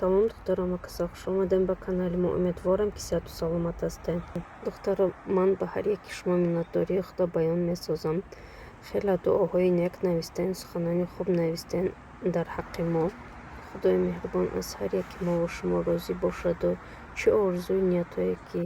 Салом, духтарома, каса хуш омадем ба канали мо. Умедворам ки сеҳату саломат ҳастед. Духтаро, ман ба ҳар яки шумо миннатдории худо баён месозам. хеле дуоҳои нек навистен, суханони хуб навистен дар ҳаққи мо. худои меҳрубон аз ҳар яки мо ва шумо розӣ бошаду чӣ орзуи ниятое ки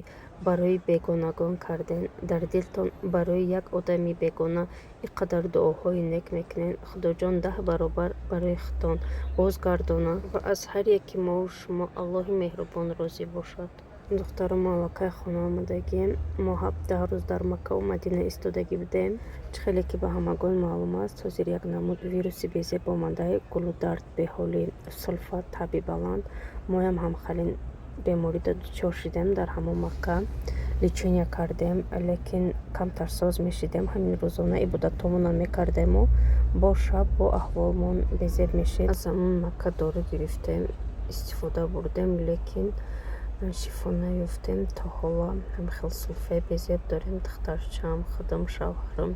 барои бегонагон карден, дар дилтон барои як одами бегона ин қадар дуоҳои нек мекунед, худоҷон 10 баробар барои худтон бозгардонад ва аз ҳар яки мову шумо Аллоҳи меҳрубон розӣ бошад. духтаро, мо аллакай хона омадагием. Мо 17 рӯз дар Маккаву Мадина истодагӣ будем. Чӣ хеле ки ба ҳамагон маълум аст, ҳозир як намуд вируси безеб омадаи гулудард беҳоли сулфат таби баланд. Моям ҳамхалин беморида дучор шидем дар ҳамон Макка. лечения кардем, лекин камтар соз мешидем. ҳамин рӯзона ибодатҳомона мекардему. бо шаб бо аҳволмон безеб мешид. аз ҳамон Макка дору гирифтем, истифода бурдем, лекин шифо наёфтем. то ҳола ҳамхел сулфаи безеб дорем. духтарчам, худам, шавҳарам,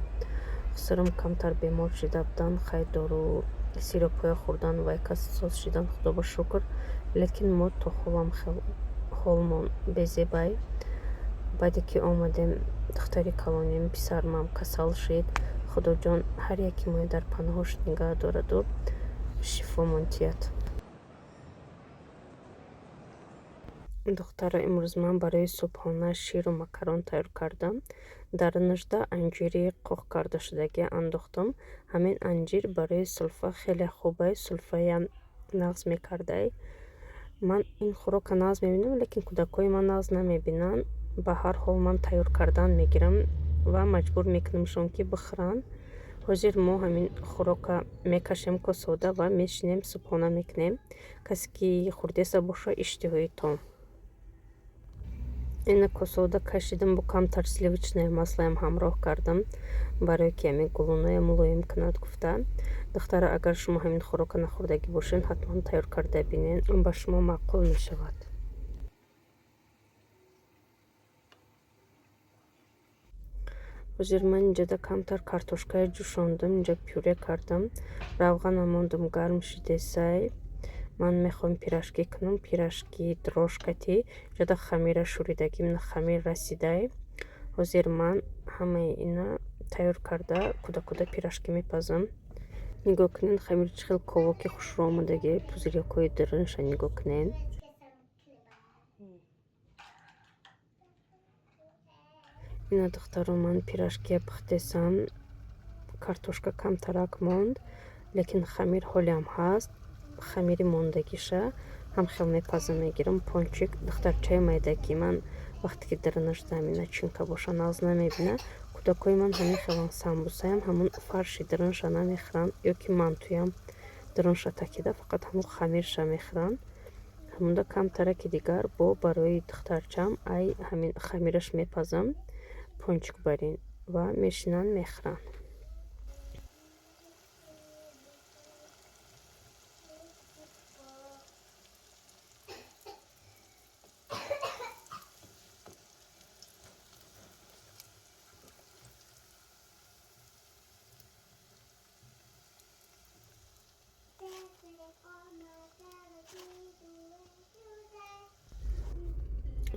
хусарам камтар бемор шида буданд. хай дору сиропҳоя хӯрдан ва якас соз шиданд, худо ба шукр. лекин мо то ҳолам хел ҳолмон безебай. баъде ки омадем духтари калонем, писармам касал шид. худоҷон ҳар яки мо дар паноҳош нигаҳ дораду шифомон тиҳад. духтара, имрӯз ман барои субҳона ширу макарон тайёр кардам. дар нужда анҷири қоқ кардашудагӣ андохтам. ҳамин анҷир барои сулфа хеле хубай, сулфаям нағз мекардай. ман ин хӯрока нағз мебинам, лекин кӯдакои ман нағз намебинанд. ба ҳар ҳол ман тайёр кардан мегирам ва маҷбур мекунамшон ки бихӯранд. ҳозир мо ҳамин хӯрока мекашем косода ва мешинем субҳона мекунем. касе ки хурдеса боша иштиҳои том. ина косода кашидам, бо камтар сливочное маслоям ҳамроҳ кардам, барое ки ҳамин гулуная мулоим кунад гуфта. духтара, агар шумо ҳамин хӯрока нахӯрдагӣ бошед, ҳатман тайёр карда бинед, он ба шумо маъқул мешавад. ҳозир ман инҷода камтар картошкая ҷӯшондам, инҷа пюре кардам. равғана мондам гарм шидесай. ман мехоҳам пирашкӣ кунам, пирашки дрожкати, инҷода хамира шӯридагӣ, мина хамир расидай. ҳозир ман ҳамаи ина тайёр карда кӯда пирашкӣ мепазам. нигоҳ кунед хамир чӣ хел ковоки хушрӯ омадагӣ, пузирякҳои диринша нигоҳ кунед. ина духтаро, ман пирашкия пухтесам. картошка камтарак монд, лекин хамир ҳолиам ҳаст. хамири мондагиша ҳамхел мепаза мегирам. пончик духтарчаи майдагӣ ман вақте ки диринашда начинка боша нағз намебина. кӯдакои ман ҳамин хелан самбусаям ҳамон фарши диринша намехӯранд, ё ки мантуям диринша такида фақат ҳамон хамирша мехӯранд. ҳамунда камтараки дигар бо барои духтарчам ай ҳамин хамираш мепазам пончик барин ва мешинанд мехӯранд.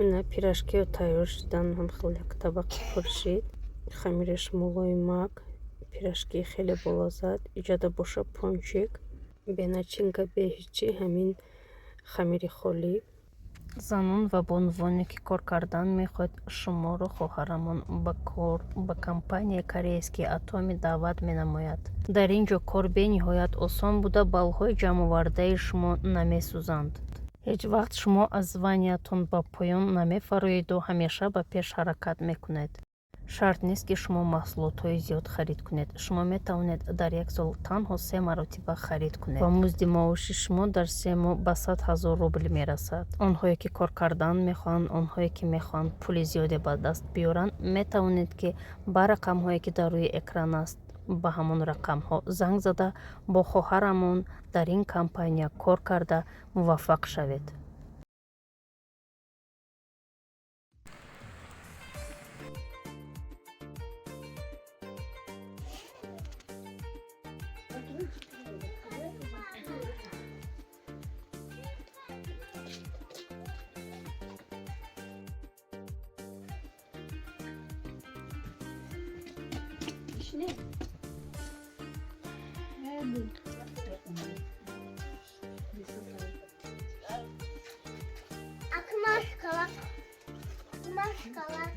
ина пирашкиро тайёр шидан, ҳамхел як табақи пур шид. хамираш мулоимак, пирашки хеле болаззат. иҷода боша пончик бе начинка, бе ҳичи, ҳамин хамири холӣ. занон ва бонувоне ки кор кардан мехоҳед, шуморо хоҳарамон ба компанияи корейскии атоми даъват менамояд. дар ин ҷо кор бениҳоят осон буда, балҳои ҷамъовардаи шумо намесӯзанд. ҳеҷ вақт шумо аз званиятон ба поён намефароеду ҳамеша ба пеш ҳаракат мекунед. шарт нест ки шумо маҳсулотҳои зиёд харид кунед. шумо метавонед дар як сол танҳо 3 маротиба харид кунед ва музди маоши шумо дар 3 моҳ ба 100 000 рубл мерасад. онҳое ки кор кардан мехоҳанд, онҳое ки мехоҳанд пули зиёде ба даст биёранд, метавонед ки ба рақамҳое ки дар рӯи экран аст, ба ҳамон рақамҳо занг зада бо хоҳарамон дар ин компания кор карда муваффақ шавед. Akmaz kalak. Akmaz kalak.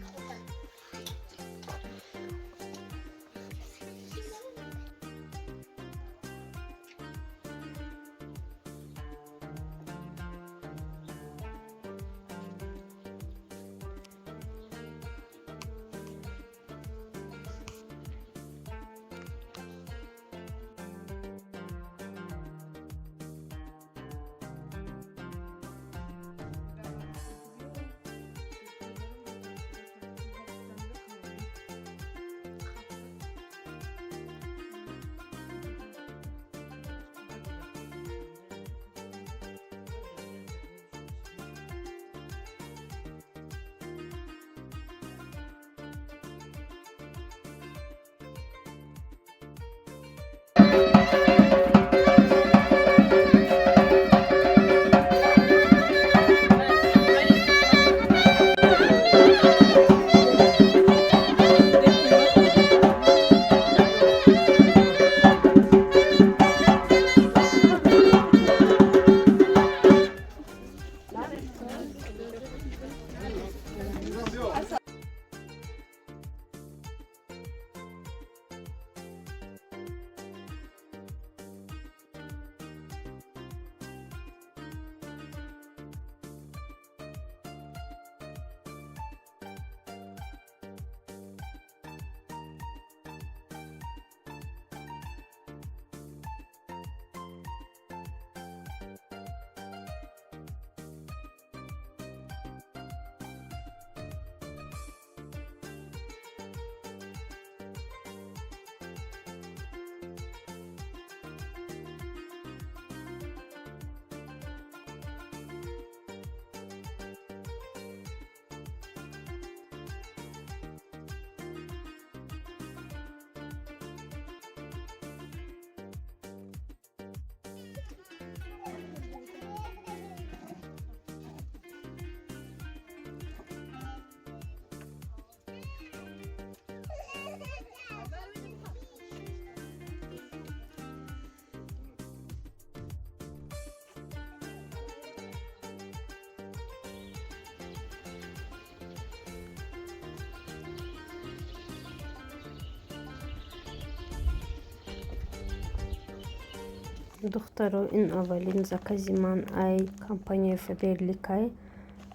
Духтаро, ин аввалин закази ман ай компанияи Фаберлик-ай.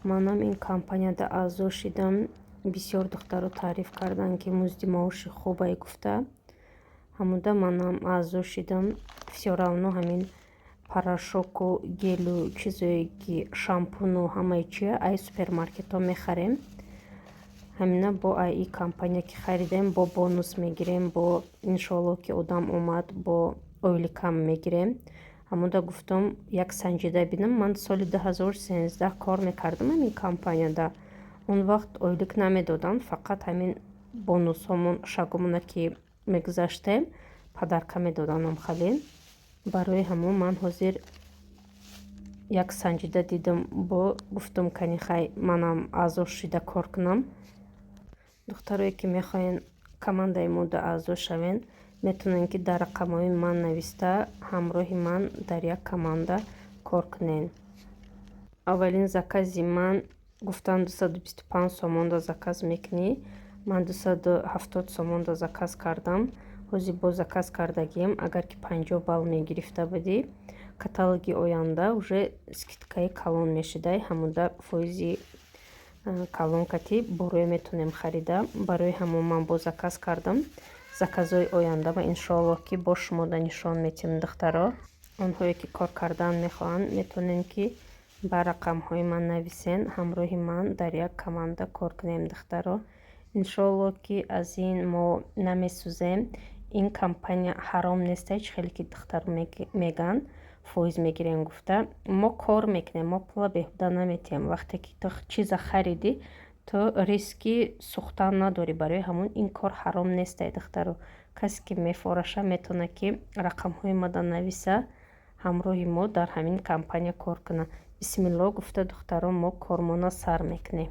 Манам ин компанияда аъзо шидам. Бисёр духтаро таъриф карданд ки музди маоши хубай гуфта. Ҳамуда манам аъзо шидам. Всё равно ҳамин порошоку гелу чизое ки шампуну ҳамаи чия ай супермаркетҳо мехарем. ҳамина бо ай и компания ки харидем бо бонус мегирем, бо иншоалло ки одам омад бо ойли кам мегирем. ҳамуда гуфтам як санҷида бинам. Ман соли 2013 кор мекардам ҳамин компанияда. Он вақт ойлик намедоданд, фақат ҳамин бонусҳомон шагумона ки мегузаштем падарка медоданд амхалин. Барои ҳамон ман ҳозир як санҷида дидам, бо гуфтам кани хай манам аъзо шида кор кунам. духтарое ки мехоҳен командаи мо да аъзо шавен, метавонен ки дар рақамҳои ман нависта ҳамроҳи ман дар як команда кор кунен. аввалин закази ман гуфтанд 225 сомонда заказ мекунӣ. ман 270 сомонда заказ кардам. ҳозир бо заказ кардагием агар ки 50 балл мегирифта будӣ, каталоги оянда уже скидкаи калон мешидай. ҳамуда фоизи калон кати барои метонем харида. барои ҳамон ман бо заказ кардам. заказҳои оянда ва иншоалло ки бо шумо да нишон метиҳем духтаро. онҳое ки кор кардан мехоҳанд метавонем ки ба рақамҳои ман нависен, ҳамроҳи ман дар як команда кор кунем духтаро. иншоалло ки аз ин мо намесӯзем. ин компания ҳаром нестач, хеле ки духтаро меган фоиз мегирем гуфта. мо кор мекунем, мо пула беҳуда наметиҳем. вақте ки ту чиза харидӣ, ту риски сӯхтан надорӣ. барои ҳамон ин кор ҳаром нестай духтаро. касе ки мефораша метавона ки рақамҳои мо да нависа, ҳамроҳи мо дар ҳамин компания кор куна. бисмилло гуфта духтаро мо кормона сар мекунем.